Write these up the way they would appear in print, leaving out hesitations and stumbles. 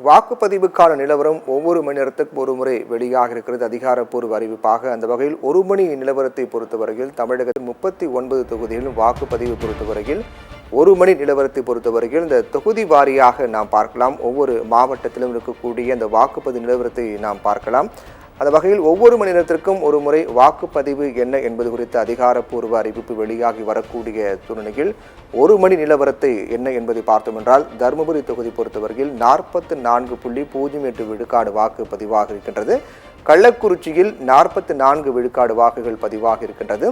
வாக்குப்பதிவுக்கான நிலவரம் ஒவ்வொரு மணி நேரத்துக்கு ஒரு முறை வெளியாக இருக்கிறது அதிகாரப்பூர்வ அறிவிப்பாக. அந்த வகையில் ஒரு மணி நிலவரத்தை பொறுத்தவரையில் தமிழகத்தில் 39 தொகுதிகளிலும் வாக்குப்பதிவு பொறுத்தவரையில் ஒரு மணி நிலவரத்தை பொறுத்தவரையில் இந்த தொகுதி வாரியாக நாம் பார்க்கலாம். ஒவ்வொரு மாவட்டத்திலும் இருக்கக்கூடிய அந்த வாக்குப்பதிவு நிலவரத்தை நாம் பார்க்கலாம். அந்த வகையில் ஒவ்வொரு மணி நேரத்திற்கும் ஒரு முறை வாக்குப்பதிவு என்ன என்பது குறித்த அதிகாரப்பூர்வ அறிவிப்பு வெளியாகி வரக்கூடிய சூழ்நிலையில் ஒரு மணி நிலவரத்தை என்ன என்பதை பார்த்தோம் என்றால், தருமபுரி தொகுதி பொறுத்தவரையில் 44.08 விழுக்காடு வாக்கு பதிவாக இருக்கின்றது. கள்ளக்குறிச்சியில் 44 விழுக்காடு வாக்குகள் பதிவாக இருக்கின்றது.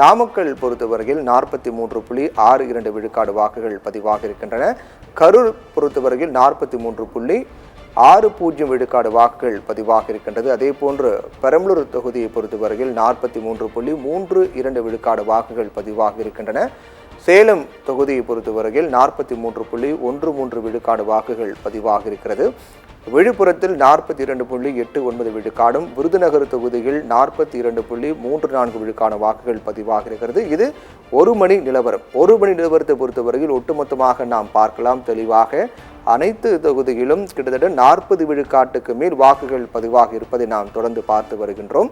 நாமக்கல் பொறுத்தவரையில் 43.62 விழுக்காடு வாக்குகள் பதிவாக இருக்கின்றன. கரூர் பொறுத்தவரையில் 43.60 விழுக்காடு வாக்குகள் பதிவாக இருக்கின்றது. அதே போன்று பெரம்பலூர் தொகுதியை பொறுத்தவரையில் 43.32 விழுக்காடு வாக்குகள் பதிவாக இருக்கின்றன. சேலம் தொகுதியை பொறுத்தவரையில் 43.13 விழுக்காடு வாக்குகள் பதிவாக இருக்கிறது. விழுப்புரத்தில் 42.89 விழுக்காடும், விருதுநகர் தொகுதியில் 42.34 விழுக்கான வாக்குகள் பதிவாக இருக்கிறது. இது ஒரு மணி நிலவரம். ஒரு மணி நிலவரத்தை பொறுத்தவரையில் ஒட்டுமொத்தமாக நாம் பார்க்கலாம் தெளிவாக அனைத்து தொகுதியிலும் கிட்டத்தட்ட 40 விழுக்காட்டுக்கு மேல் வாக்குகள் பதிவாக இருப்பதை நாம் தொடர்ந்து பார்த்து வருகின்றோம்.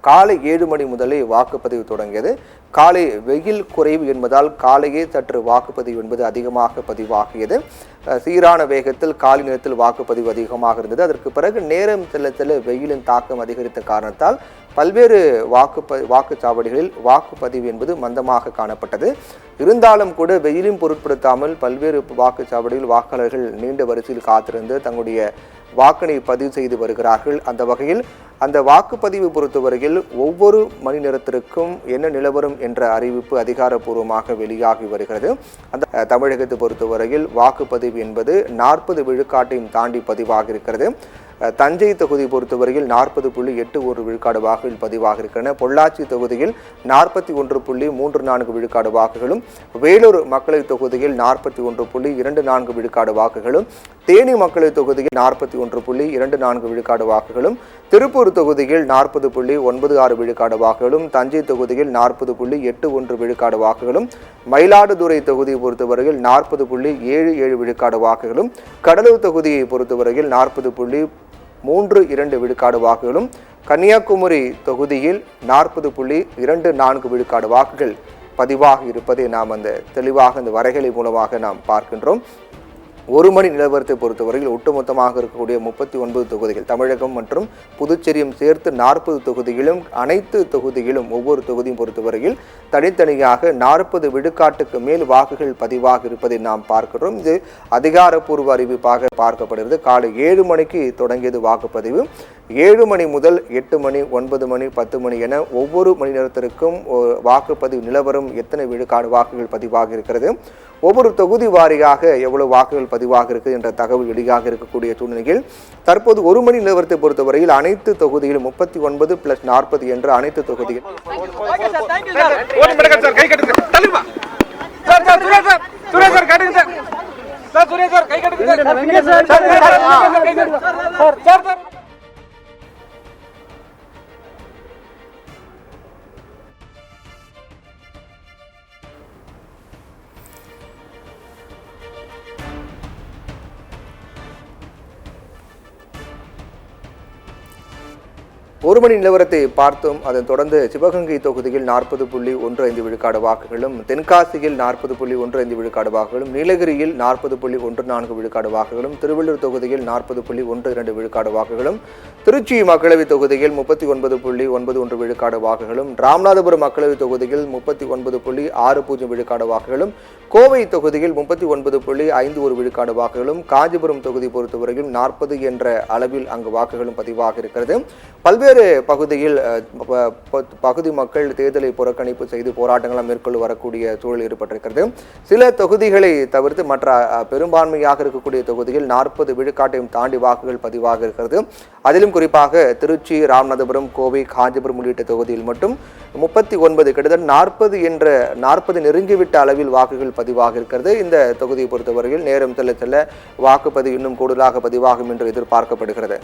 காலை 7 மணி முதலே வாக்குப்பதிவு தொடங்கியது. காலை வெயில் குறைவு என்பதால் காலையே சற்று வாக்குப்பதிவு என்பது அதிகமாக பதிவாகியது. சீரான வேகத்தில் காலை நேரத்தில் வாக்குப்பதிவு அதிகமாக இருந்தது. அதற்கு பிறகு நேரம் செல்ல செல்ல வெயிலின் தாக்கம் அதிகரித்த காரணத்தால் பல்வேறு வாக்குச்சாவடிகளில் வாக்குப்பதிவு என்பது மந்தமாக காணப்பட்டது. இருந்தாலும் கூட வெயிலும் பொருட்படுத்தாமல் பல்வேறு வாக்குச்சாவடியில் வாக்காளர்கள் நீண்ட வரிசையில் காத்திருந்து தங்களுடைய வாக்கினை பதிவு செய்து வருகிறார்கள். அந்த வகையில் அந்த வாக்குப்பதிவு பொறுத்தவரையில் ஒவ்வொரு மணி நேரத்திற்கும் என்ன நிலவரம் என்ற அறிவிப்பு அதிகாரப்பூர்வமாக வெளியாகி வருகிறது. அந்த தமிழகத்தை பொறுத்தவரையில் வாக்குப்பதிவு என்பது 40 விழுக்காட்டையும் தாண்டி பதிவாக இருக்கிறது. தஞ்சை தொகுதி பொறுத்தவரையில் 40.81 விழுக்காடு வாக்குகள் பதிவாக இருக்கின்றன. பொள்ளாச்சி தொகுதியில் 41.34 விழுக்காடு வாக்குகளும், வேலூர் மக்களவைத் தொகுதியில் 41.24 விழுக்காடு வாக்குகளும், தேனி மக்களவைத் தொகுதியில் 41.24 விழுக்காடு வாக்குகளும், திருப்பூர் தொகுதியில் 40.96 விழுக்காடு வாக்குகளும், தஞ்சை தொகுதியில் 40.81 விழுக்காடு வாக்குகளும், மயிலாடுதுறை தொகுதியை பொறுத்தவரையில் 40.77 விழுக்காடு வாக்குகளும், கடலூர் தொகுதியை பொறுத்தவரையில் 40.32 விழுக்காடு வாக்குகளும், கன்னியாகுமரி தொகுதியில் 40.24 விழுக்காடு வாக்குகள் பதிவாக இருப்பதை நாம் அந்த தெளிவாக அந்த வரைகலை மூலமாக நாம் பார்க்கின்றோம். ஒரு மணி நிலவரத்தை பொறுத்தவரையில் ஒட்டுமொத்தமாக இருக்கக்கூடிய 39 தொகுதிகள், தமிழகம் மற்றும் புதுச்சேரியும் சேர்த்து 40 தொகுதிகளும், அனைத்து தொகுதிகளும் ஒவ்வொரு தொகுதியும் பொறுத்தவரையில் தனித்தனியாக 40 விழுக்காட்டுக்கு மேல் வாக்குகள் பதிவாக இருப்பதை நாம் பார்க்கிறோம். இது அதிகாரப்பூர்வ அறிவிப்பாக பார்க்கப்படுகிறது. காலை 7 மணிக்கு தொடங்கியது வாக்குப்பதிவு. 7 மணி முதல் 8 மணி, 9 மணி, 10 மணி என ஒவ்வொரு மணி நேரத்திற்கும் வாக்குப்பதிவு நிலவரம் எத்தனை விழுக்காடு வாக்குகள் பதிவாக இருக்கிறது, ஒவ்வொரு தொகுதி வாரியாக எவ்வளவு வாக்குகள் பதிவாக இருக்குது என்ற தகவல் வெளியாக இருக்கக்கூடிய சூழ்நிலையில் தற்போது ஒரு மணி நிலவரத்தை பொறுத்தவரையில் அனைத்து தொகுதிகளும் 39+40 என்ற அனைத்து தொகுதிகள் ஒரு மணி நிலவரத்தை பார்த்தோம். அதன் தொடர்ந்து சிவகங்கை தொகுதியில் 40.15 விழுக்காடு வாக்குகளும், தென்காசியில் 40.15 விழுக்காடு வாக்குகளும், நீலகிரியில் 40.14 விழுக்காடு வாக்குகளும், திருவள்ளூர் தொகுதியில் 40.12 விழுக்காடு வாக்குகளும், திருச்சி மக்களவைத் தொகுதியில் 39.91 விழுக்காடு வாக்குகளும், ராமநாதபுரம் மக்களவைத் தொகுதியில் 39.60 விழுக்காடு வாக்குகளும், கோவை தொகுதியில் 39.51 விழுக்காடு வாக்குகளும், காஞ்சிபுரம் தொகுதி பொறுத்தவரையில் 40 என்ற அளவில் அங்கு வாக்குகளும் பதிவாக இருக்கிறது. பல்வேறு பகுதியில் பகுதி மக்கள் தேர்தலை புறக்கணிப்பு செய்து போராட்டங்களாக மேற்கொள்ள வரக்கூடிய சூழல் ஏற்பட்டிருக்கிறது. சில தொகுதிகளை தவிர்த்து மற்ற பெரும்பான்மையாக இருக்கக்கூடிய தொகுதிகள் 40 விழுக்காட்டையும் தாண்டி வாக்குகள் பதிவாக இருக்கிறது. அதிலும் குறிப்பாக திருச்சி, ராமநாதபுரம், கோவை, காஞ்சிபுரம் உள்ளிட்ட தொகுதியில் மட்டும் 39 கிட்டத்தட்ட 40 நெருங்கிவிட்ட அளவில் வாக்குகள் பதிவாக இருக்கிறது. இந்த தொகுதியை பொறுத்தவரையில் நேரம் செல்ல செல்ல வாக்குப்பதிவு இன்னும் கூடுதலாக பதிவாகும் என்று எதிர்பார்க்கப்படுகிறது.